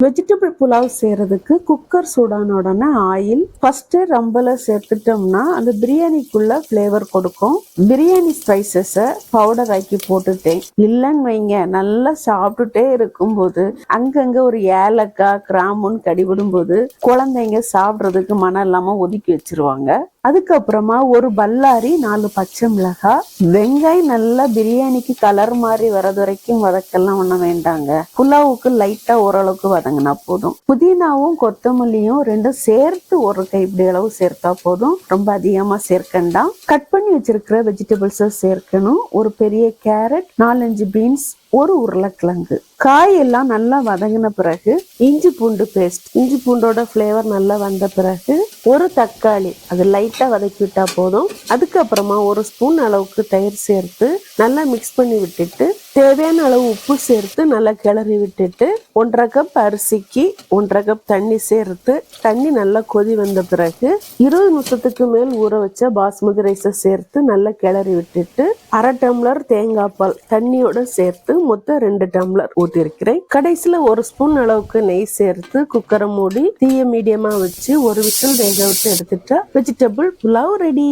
Vegetable pulao செய்யறதுக்கு cooker சூடான உடனே ஆயில் ஃபர்ஸ்ட் ரம்பல சேர்த்துட்டோம்னா அந்த பிரியாணிக்குள்ள ஃப்ளேவர் கொடுக்கும். பிரியாணி ஸ்பைசஸ பவுடர் ஆக்கி போட்டுட்டேன். இல்லைன்னு வைங்க, நல்லா சாப்பிட்டுட்டே இருக்கும்போது அங்கங்க ஒரு ஏலக்காய் கிராம்புன்னு கடிபடும் போது குழந்தைங்க சாப்பிட்றதுக்கு மனம் இல்லாம ஒதுக்கி வச்சிருவாங்க. அதுக்கப்புறமா ஒரு பல்லாரி 4 பச்சை மிளகாய், வெங்காயம் நல்லா பிரியாணிக்கு கலர் மாதிரி வரது வரைக்கும் வதக்கெல்லாம் ஒண்ண வேண்டாங்க. புலாவுக்கு லைட்டா ஓரளவுக்கு வதங்கினா போதும். புதினாவும் கொத்தமல்லியும் ரெண்டும் சேர்த்து ஒரு கைப்பிடி அளவு சேர்த்தா போதும். ரொம்ப அதிகமா சேர்க்கண்டாம். கட் பண்ணி வச்சிருக்கிற வெஜிடபிள்ஸை சேர்க்கணும். ஒரு பெரிய கேரட், 4-5 பீன்ஸ், ஒரு உருளைக்கிழங்கு. காயெல்லாம் நல்லா வதங்கின பிறகு இஞ்சி பூண்டு பேஸ்ட், இஞ்சி பூண்டோட ஃப்ளேவர் நல்லா வந்த பிறகு ஒரு தக்காளி, அது லைட்டா வதக்கி விட்டா போதும். அதுக்கப்புறமா 1 ஸ்பூன் அளவுக்கு தயிர் சேர்த்து நல்லா மிக்ஸ் பண்ணி விட்டுட்டு தேவையான அளவு உப்பு சேர்த்து நல்லா கிளறி விட்டுட்டு 1.5 கப் அரிசிக்கு 1.5 கப் தண்ணி சேர்த்து தண்ணி நல்லா கொதி வந்த பிறகு 20 நிமிஷத்துக்கு மேல் ஊற வச்ச பாஸ்மதி ரைஸை சேர்த்து நல்லா கிளறி விட்டுட்டு 1/2 டம்ளர் தேங்காய் பால் தண்ணியோட சேர்த்து மொத்தம் 2 டம்ளர் ஊற்றிருக்கிறேன். கடைசியில 1 ஸ்பூன் அளவுக்கு நெய் சேர்த்து குக்கரை மூடி தீய மீடியமா வச்சு ஒரு விசில் வேக விட்டு எடுத்துட்டா வெஜிடபிள் புலாவ் ரெடி.